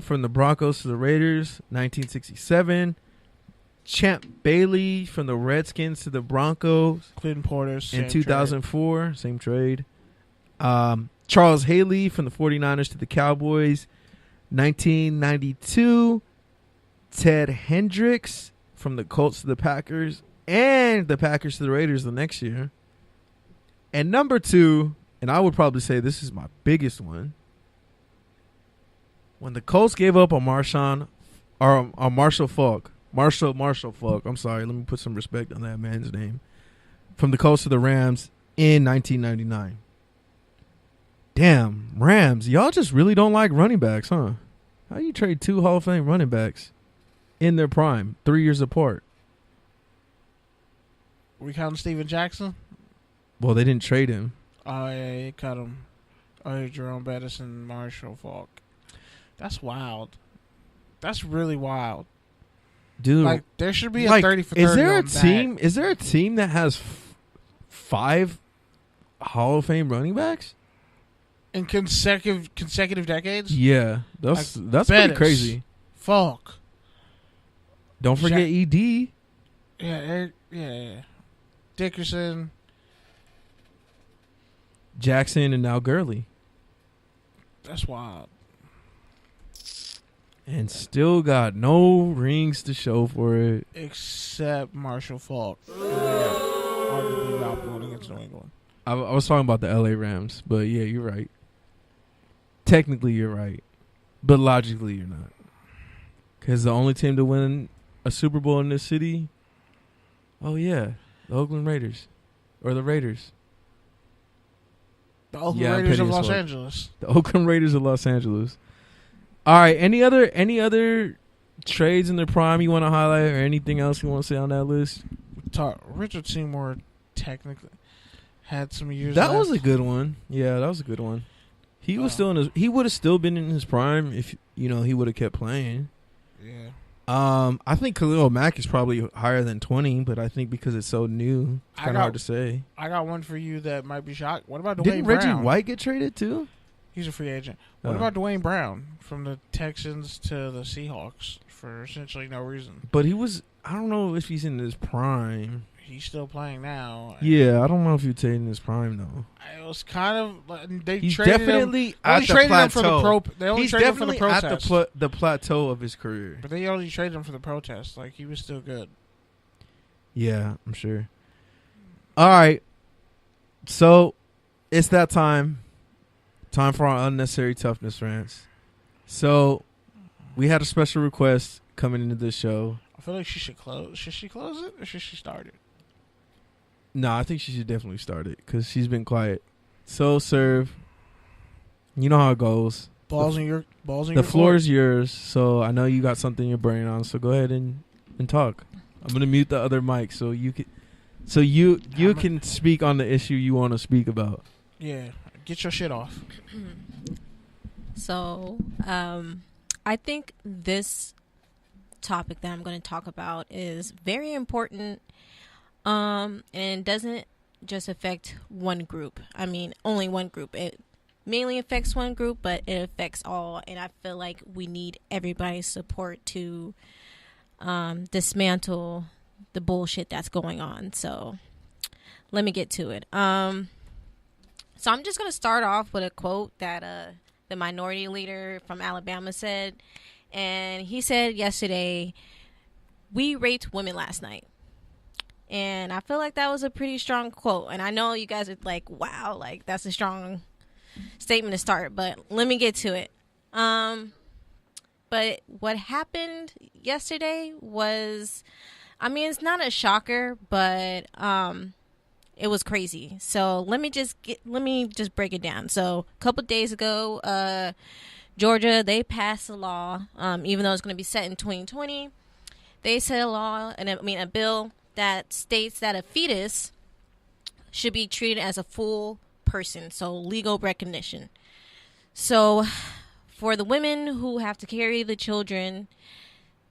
from the Broncos to the Raiders, 1967. Champ Bailey from the Redskins to the Broncos. Clinton Porter, in 2004, same trade. Charles Haley from the 49ers to the Cowboys, 1992. Ted Hendricks from the Colts to the Packers, and the Packers to the Raiders the next year. And number 2, and I would probably say this is my biggest one, when the Colts gave up on Marshall Falk. Marshall Falk. I'm sorry. Let me put some respect on that man's name. From the Colts to the Rams in 1999. Damn, Rams. Y'all just really don't like running backs, huh? How you trade 2 Hall of Fame running backs in their prime, 3 years apart? We counting Steven Jackson? Well, they didn't trade him. Oh, yeah, he cut him. Oh, yeah, Jerome Bettis and Marshall Falk. That's wild. That's really wild. Dude, like there should be a 30 for 30. Is there a team that has 5 Hall of Fame running backs in consecutive decades? Yeah, that's pretty crazy. Falk. Don't forget ED. Yeah. Dickerson, Jackson, and now Gurley. That's wild. And still got no rings to show for it. Except Marshall Falk. Arguably output against New England. I was talking about the LA Rams, but yeah, you're right. Technically, you're right. But logically, you're not. Because the only team to win a Super Bowl in this city, the Oakland Raiders. Or the Raiders. The Oakland Raiders of Los Angeles. The Oakland Raiders of Los Angeles. All right. Any other trades in their prime you want to highlight, or anything else you want to say on that list? Richard Seymour technically had some years. That was a good one. Yeah, that was a good one. He was still in his. He would have still been in his prime if he would have kept playing. Yeah. I think Khalil Mack is probably higher than 20, but I think because it's so new, it's kind of hard to say. I got one for you that might be shocked. What about Dwayne Didn't Brown? Reggie White get traded too? He's a free agent. What about Dwayne Brown from the Texans to the Seahawks for essentially no reason? But he was. I don't know if he's in his prime. He's still playing now. Yeah, I don't know if you'd say in his prime though. It was kind of he's definitely at the plateau. They only he's traded him for the definitely protest. at the plateau of his career. But they only traded him for the protest. Like, he was still good. Yeah, I'm sure. All right, so it's that time. Time for our unnecessary toughness rants. So we had a special request coming into this show. I feel like she should close. Should she close it or should she start it? No, I think she should definitely start it because she's been quiet. So, Serve, you know how it goes. The floor is yours. So I know you got something in your brain on. So go ahead and talk. I'm gonna mute the other mic so you can can speak on the issue you want to speak about. Yeah, get your shit off. So, I think this topic that I'm going to talk about is very important, and it doesn't just affect one group. I mean, only one group. It mainly affects one group, but it affects all, and I feel like we need everybody's support to dismantle the bullshit that's going on. So let me get to it. So I'm just going to start off with a quote that the minority leader from Alabama said. And he said yesterday, "We raped women last night." And I feel like that was a pretty strong quote. And I know you guys are like, wow, like that's a strong statement to start. But let me get to it. But what happened yesterday was, I mean, it's not a shocker, but it was crazy. So let me just break it down. So a couple days ago, Georgia, they passed a law, even though it's going to be set in 2020. They set a law, a bill that states that a fetus should be treated as a full person, so legal recognition. So for the women who have to carry the children,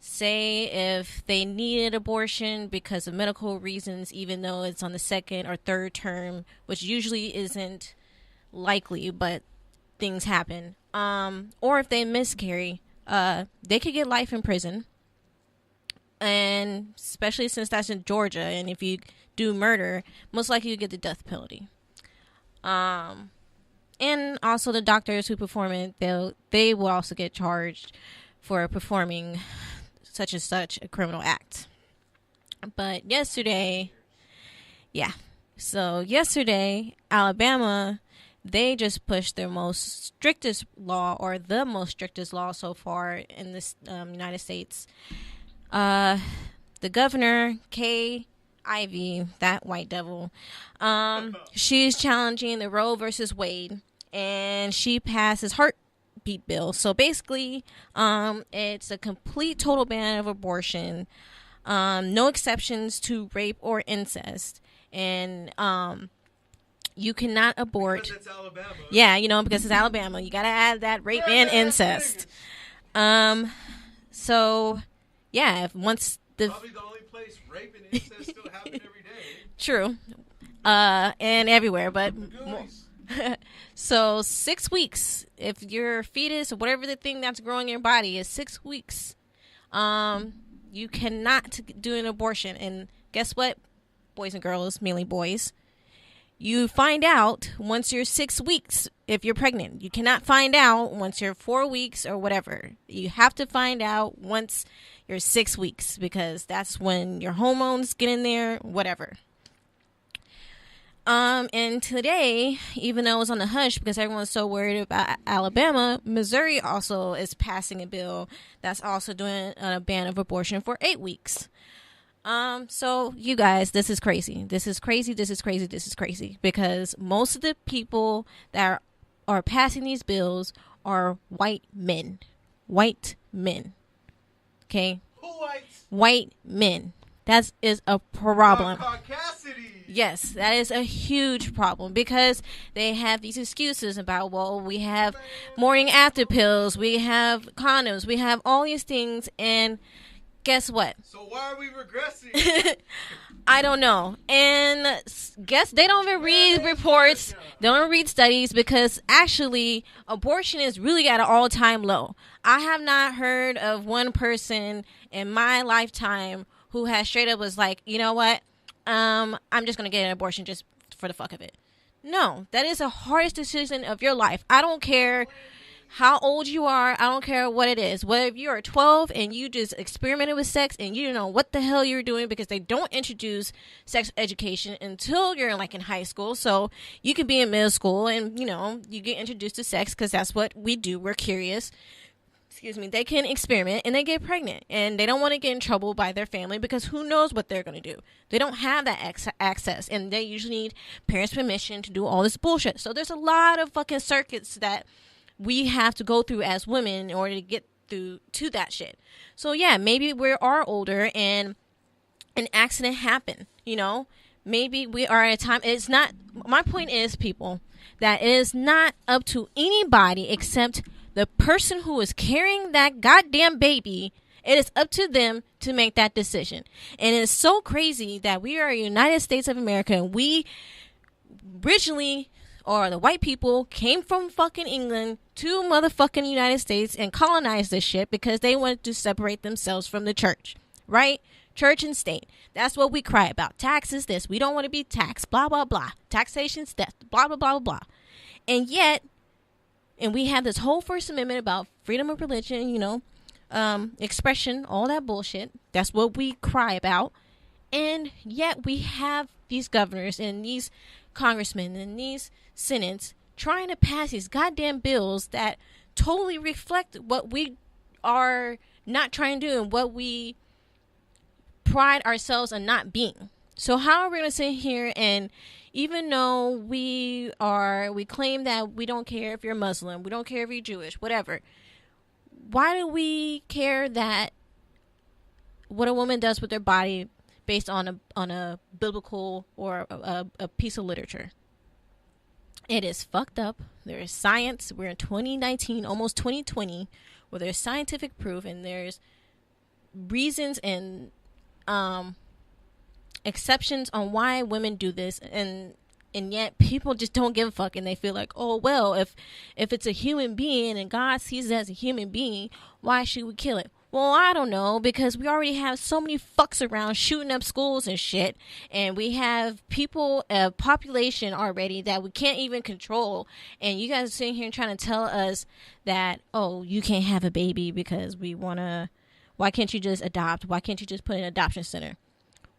say if they needed abortion because of medical reasons, even though it's on the second or third term, which usually isn't likely, but things happen. Or if they miscarry, they could get life in prison. And especially since that's in Georgia, and if you do murder, most likely you get the death penalty. And also the doctors who perform it, they will also get charged for performing such and such a criminal act. But yesterday, Alabama, they just pushed their most strictest law, or the most strictest law so far in this United States. The governor, Kay Ivey, that white devil, she's challenging the Roe versus Wade, and she passed his heartbeat bill. So basically, it's a complete total ban of abortion, no exceptions to rape or incest, and you cannot abort. Because it's Alabama. Yeah, because it's Alabama, you gotta add that rape and incest. So yeah, if once probably the only place rape and incest still happen every day. True. And everywhere, but so 6 weeks. If your fetus or whatever the thing that's growing in your body is 6 weeks, you cannot do an abortion. And guess what, boys and girls, mainly boys, you find out once you're 6 weeks if you're pregnant. You cannot find out once you're 4 weeks or whatever. You have to find out once you're 6 weeks, because that's when your hormones get in there, whatever. And today, even though it was on the hush because everyone's so worried about Alabama, Missouri also is passing a bill that's also doing a ban of abortion for 8 weeks. So you guys, this is crazy. This is crazy. This is crazy. This is crazy, because most of the people that are passing these bills are white men. White men. Okay? White men. That is a problem. Yes, that is a huge problem, because they have these excuses about, well, we have morning after pills, we have condoms, we have all these things, and guess what? So why are we regressing? I don't know. And guess they don't even read reports. They don't read studies, because actually abortion is really at an all-time low. I have not heard of one person in my lifetime who has straight up was like, you know what? I'm just going to get an abortion just for the fuck of it. No, that is the hardest decision of your life. I don't care how old you are. I don't care what it is. Whether if you are 12 and you just experimented with sex and you don't know what the hell you're doing, because they don't introduce sex education until you're like in high school. So you could be in middle school and, you get introduced to sex because that's what we do. We're curious. They can experiment and they get pregnant, and they don't want to get in trouble by their family, because who knows what they're going to do. They don't have that access, and they usually need parents' permission to do all this bullshit. So there's a lot of fucking circuits that we have to go through as women in order to get through to that shit. So yeah, maybe we are older and an accident happened, maybe we are at a time. It's not, my point is, people, that it is not up to anybody except the person who is carrying that goddamn baby. It is up to them to make that decision. And it's so crazy that we are United States of America, and we originally, or the white people, came from fucking England to motherfucking United States and colonized this shit because they wanted to separate themselves from the church, right? Church and state. That's what we cry about. Taxes, this. We don't want to be taxed. Blah, blah, blah. Taxation's death. Blah, blah, blah, blah. And yet, and we have this whole First Amendment about freedom of religion, expression, all that bullshit. That's what we cry about. And yet we have these governors and these congressmen and these senates trying to pass these goddamn bills that totally reflect what we are not trying to do and what we pride ourselves on not being. So how are we going to sit here, and even though we claim that we don't care if you're Muslim, we don't care if you're Jewish, whatever, why do we care that what a woman does with their body based on a biblical or a piece of literature? It is fucked up. There is science. We're in 2019, almost 2020, where there's scientific proof and there's reasons and exceptions on why women do this. And and yet people just don't give a fuck, and they feel like, oh well, if it's a human being and God sees it as a human being, why should we kill it? Well, I don't know, because we already have so many fucks around shooting up schools and shit, and we have people, a population already that we can't even control, and you guys are sitting here trying to tell us that, oh, you can't have a baby because we want to, why can't you just adopt? Why can't you just put an adoption center?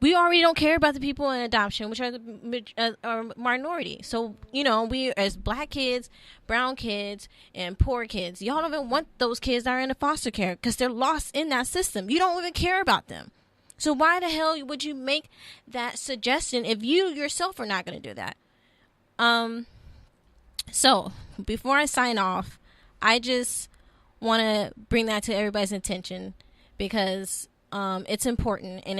We already don't care about the people in adoption, which are the minority. So, we as black kids, brown kids, and poor kids, y'all don't even want those kids that are in the foster care because they're lost in that system. You don't even care about them. So why the hell would you make that suggestion if you yourself are not going to do that? So before I sign off, I just want to bring that to everybody's attention because it's important, and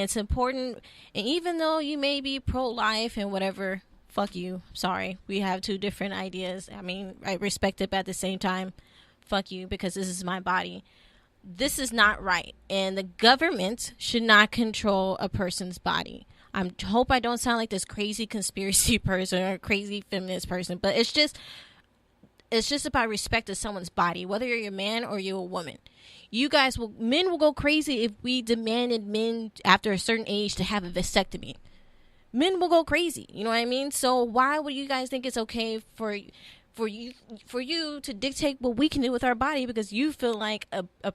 even though you may be pro-life and whatever, fuck you, sorry, we have two different ideas. I mean, I respect it, but at the same time, fuck you, because this is my body. This is not right, and the government should not control a person's body. I hope I don't sound like this crazy conspiracy person or crazy feminist person, but it's just about respect of someone's body, whether you're a man or you're a woman. Men will go crazy if we demanded men after a certain age to have a vasectomy. Men will go crazy, you know what I mean? So why would you guys think it's okay for you to dictate what we can do with our body because you feel like a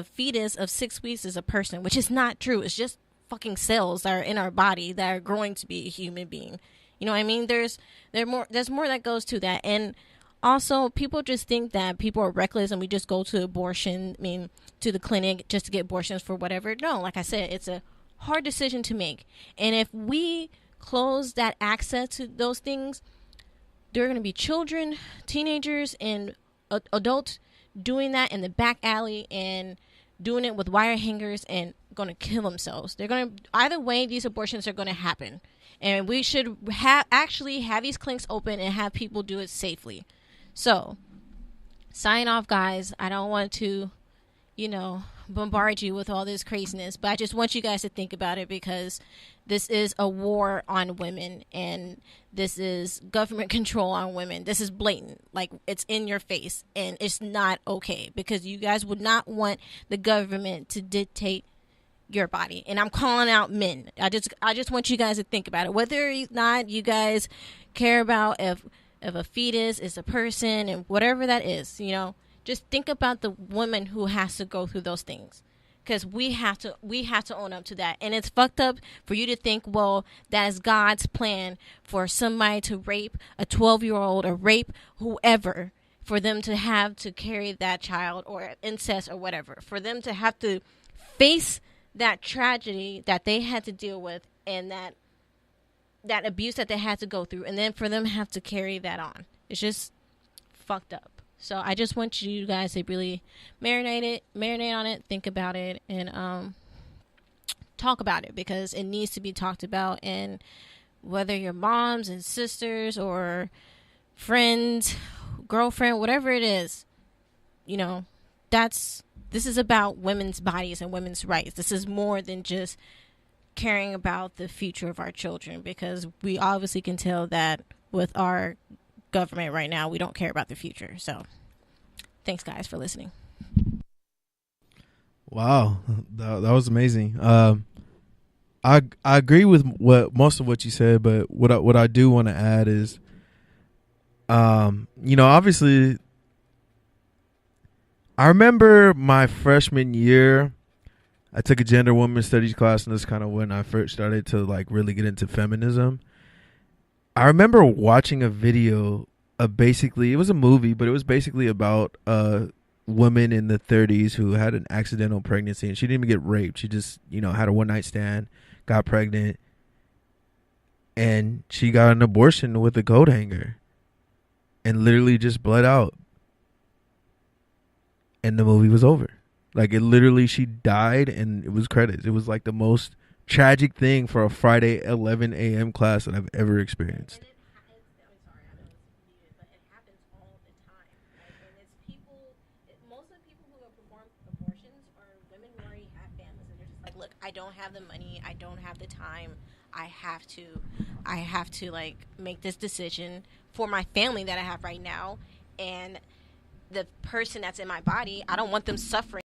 fetus of 6 weeks is a person, which is not true. It's just fucking cells that are in our body that are growing to be a human being. You know what I mean? There's more that goes to that. And also, people just think that people are reckless and we just go to to the clinic just to get abortions for whatever. No, like I said, it's a hard decision to make. And if we close that access to those things, there are going to be children, teenagers, and adults doing that in the back alley and doing it with wire hangers and going to kill themselves. Either way, these abortions are going to happen. And we should actually have these clinics open and have people do it safely. So, sign off, guys. I don't want to, bombard you with all this craziness, but I just want you guys to think about it because this is a war on women and this is government control on women. This is blatant. Like, it's in your face and it's not okay because you guys would not want the government to dictate your body. And I'm calling out men. I just want you guys to think about it. Whether or not you guys care about if a fetus is a person and whatever that is, just think about the woman who has to go through those things. Because we have to own up to that. And it's fucked up for you to think, well, that is God's plan for somebody to rape a 12-year-old or rape whoever, for them to have to carry that child or incest or whatever, for them to have to face that tragedy that they had to deal with and that abuse that they had to go through, and then for them have to carry that on. It's just fucked up. So I just want you guys to really marinate on it, think about it, and talk about it because it needs to be talked about. And whether you're moms and sisters or friends, girlfriend, whatever it is, this is about women's bodies and women's rights. This is more than just caring about the future of our children, because we obviously can tell that with our government right now, we don't care about the future. So thanks guys for listening. Wow, that was amazing. I agree with most of what you said, but what I do want to add is, obviously, I remember my freshman year, I took a gender women studies class, and this kind of when I first started to really get into feminism. I remember watching a video of it was a movie, but it was basically about a woman in the 30s who had an accidental pregnancy, and she didn't even get raped. She just, had a one-night stand, got pregnant, and she got an abortion with a coat hanger and literally just bled out. And the movie was over. She died, and it was credits. It was the most tragic thing for a Friday 11 a.m. class that I've ever experienced. I don't have the money, I don't have the time, I have to like make this decision for my family that I have right now, and the person that's in my body. I don't want them suffering